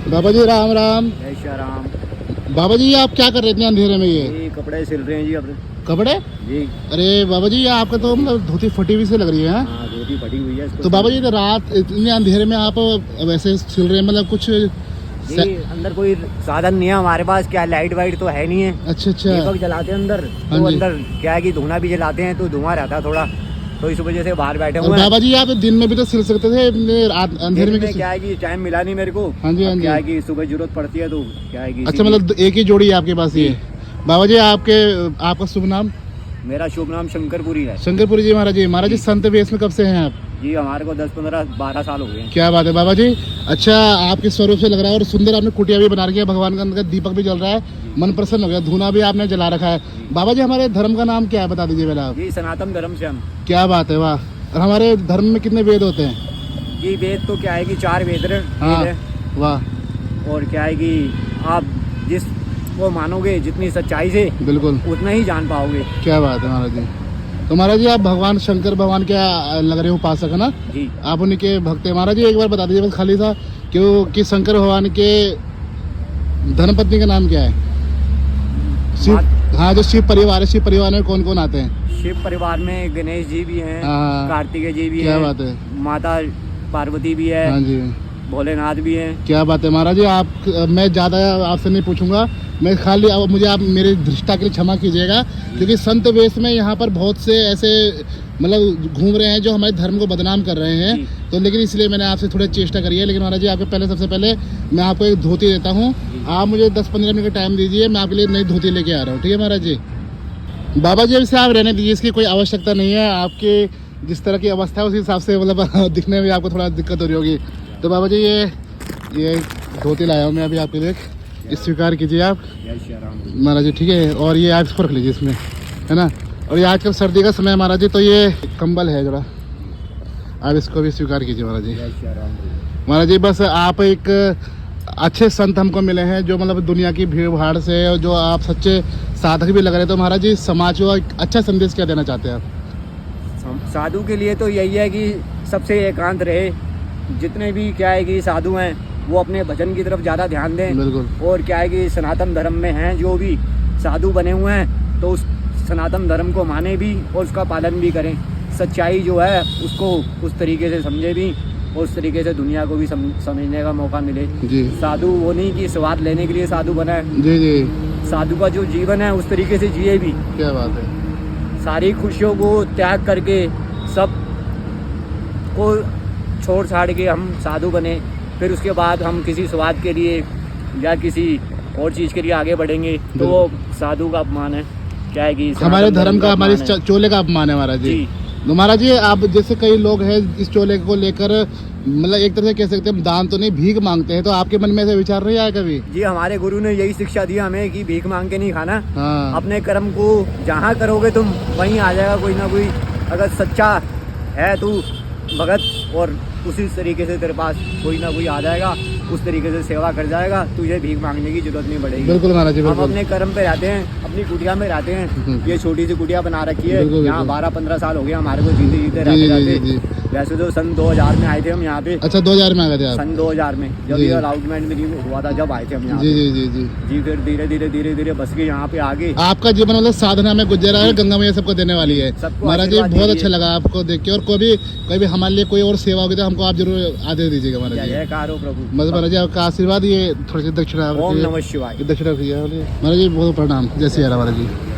बाबा जी राम राम। जय श्री राम। बाबा जी आप क्या कर रहे थे अंधेरे में ये? कपड़े सिल रहे हैं जी अपने। कपड़े? जी। अरे बाबा जी आपका तो मतलब धोती फटी हुई से लग रही है। हाँ धोती फटी हुई है। तो बाबा जी तो रात इतने अंधेरे में आप वैसे सिल रहे हैं, मतलब कुछ जी अंदर कोई साधन नहीं है हमारे पास। क्या लाइट वाइट तो है नहीं है। अच्छा अच्छा। दीपक जलाते हैं अंदर। हाँ तो जी। अंदर क्या है कि धुआं भी जलाते हैं तो धुआं रहता है थोड़ा, तो इस वजह से बाहर बैठे और हुए हैं। बाबा जी आप दिन में भी तो सिल सकते थे, अंधेरे में क्या है कि टाइम मिला नहीं मेरे को। हाँ जी हाँ जी। क्या है कि सुबह जरूरत पड़ती है तो क्या है कि अच्छा मतलब एक ही जोड़ी है आपके पास ये? बाबा जी आपका शुभ नाम? मेरा शुभ नाम शंकरपुरी है। शंकरपुरी जी महाराज जी। महाराज जी संत वेश में कब से हैं आप? जी हमारे को 10 15 12 साल हो गए हैं। क्या बात है बाबा जी। अच्छा आपके स्वरूप से लग रहा है, और सुंदर आपने कुटिया भी बना रखी है, भगवान का अंदर दीपक भी जल रहा है, मन प्रसन्न हो गया, धूना भी आपने जला रखा है। बाबा जी हमारे धर्म का नाम क्या है बता दीजिए पहले आप। जी सनातन धर्म से हम। क्या बात है, वाह। और हमारे धर्म में कितने वेद होते हैं? जी वेद तो क्या है कि 4 वेद हाँ है। वाह। और क्या है कि आप जिस वो मानोगे जितनी सच्चाई से बिल्कुल उतना ही जान पाओगे। क्या बात है महाराज जी। तो महाराज जी आप भगवान शंकर भगवान क्या लग रहे हो उपासक है ना? जी आप उन्हीं के भक्त हैं। महाराज जी एक बार बता दीजिए बस खाली सा क्यों कि शंकर भगवान के धर्मपत्नी का नाम क्या है? शिव। हाँ जो शिव परिवार है, शिव परिवार में कौन कौन आते हैं? शिव परिवार में गणेश जी भी हैं, हाँ। कार्तिकेय जी भी क्या हैं, बात है। माता पार्वती भी है, हाँ जी भोलेनाथ भी हैं। क्या बात है महाराज जी। मैं ज़्यादा आपसे नहीं पूछूंगा, मैं खाली मुझे आप मेरे धृष्टा के लिए क्षमा कीजिएगा, क्योंकि संत वेश में यहाँ पर बहुत से ऐसे मतलब घूम रहे हैं जो हमारे धर्म को बदनाम कर रहे हैं, तो लेकिन इसलिए मैंने आपसे थोड़ी चेष्टा करी है। लेकिन महाराज जी आपके पहले सबसे पहले मैं आपको एक धोती देता हूँ, आप मुझे 10-15 मिनट का टाइम दीजिए, मैं आपके लिए नई धोती लेके आ रहा हूँ, ठीक है महाराज जी? बाबा जी इसे आप रहने दीजिए, इसकी कोई आवश्यकता नहीं है। आपकी जिस तरह की अवस्था है उस हिसाब से मतलब दिखने में आपको थोड़ा दिक्कत हो रही होगी। तो बाबा जी ये धोती लाया हूँ मैं अभी आपके लिए, इस स्वीकार कीजिए आप महाराज जी, ठीक है? और ये आप इसको रख लीजिए इसमें, है ना? और ये आजकल सर्दी का समय है महाराज जी, तो ये कंबल है जरा, आप इसको भी स्वीकार कीजिए महाराज जी। महाराज जी बस आप एक अच्छे संत हमको मिले हैं जो मतलब दुनिया की भीड़ भाड़ से, और जो आप सच्चे साधक भी लग रहे, तो महाराज जी समाज को एक अच्छा संदेश क्या देना चाहते हैं आप? साधु के लिए तो यही है कि सबसे एकांत रहे। जितने भी क्या है कि साधु हैं वो अपने भजन की तरफ ज़्यादा ध्यान दें। बिल्कुल। और क्या है कि सनातन धर्म में हैं जो भी साधु बने हुए हैं तो उस सनातन धर्म को माने भी और उसका पालन भी करें। सच्चाई जो है उसको उस तरीके से समझे भी, और उस तरीके से दुनिया को भी समझने का मौका मिले जी। साधु वो नहीं कि स्वाद लेने के लिए साधु बना है। जी जी। साधु का जो जीवन है उस तरीके से जिए भी। क्या बात है। सारी खुशियों को त्याग करके सब को छोड़ छाड़ के हम साधु बने, फिर उसके बाद हम किसी स्वाद के लिए या किसी और चीज़ के लिए आगे बढ़ेंगे तो वो साधु का अपमान है। क्या है कि हमारे धर्म का, हमारे चोले का अपमान है महाराज जी। तो महाराज जी आप जैसे कई लोग हैं इस चोले को लेकर मतलब एक तरह से कह सकते हैं दान तो नहीं भीख मांगते हैं, तो आपके मन में ऐसे विचार नहीं आया कभी? जी हमारे गुरु ने यही शिक्षा दी हमें कि भीख मांग के नहीं खाना। हाँ। अपने कर्म को जहाँ करोगे तुम वहीं आ जाएगा कोई ना कोई। अगर सच्चा है तू भगत और उसी तरीके से तेरे पास कोई ना कोई आ जाएगा, उस तरीके से सेवा कर जाएगा, तुझे भीख मांगने की जरूरत नहीं पड़ेगी। बिल्कुल महाराज जी। हम अपने कर्म पे रहते हैं, अपनी कुटिया में रहते हैं। ये छोटी सी कुटिया बना रखी है, यहाँ 12-15 साल हो गया हमारे को जीते जीते रहते। वैसे तो सन 2000 में आए थे हम यहाँ पे। अच्छा 2000 में आ गए थे आप? सन 2000 में जब ये अलाउटमेंट में हुआ था जब आए थे हम यहाँ। जी जी जी जी जी। फिर धीरे धीरे बस के यहाँ पे आगे आपका जीवन मतलब साधना में गुजरा है, गंगा मैया सबको देने वाली है। महाराज जी बहुत अच्छा लगा आपको देख के, और कोई भी हमारे लिए कोई और सेवा होगी तो हमको आप जरूर आदेश दीजिएगा महाराज जी। जयकार हो प्रभु। बस महाराज जी आपका आशीर्वाद, ये थोड़ी सी दक्षिणा, ओम नमः शिवाय। दक्षिणा महाराज जी बहुत प्रणाम। जय सिया राम महाराज जी।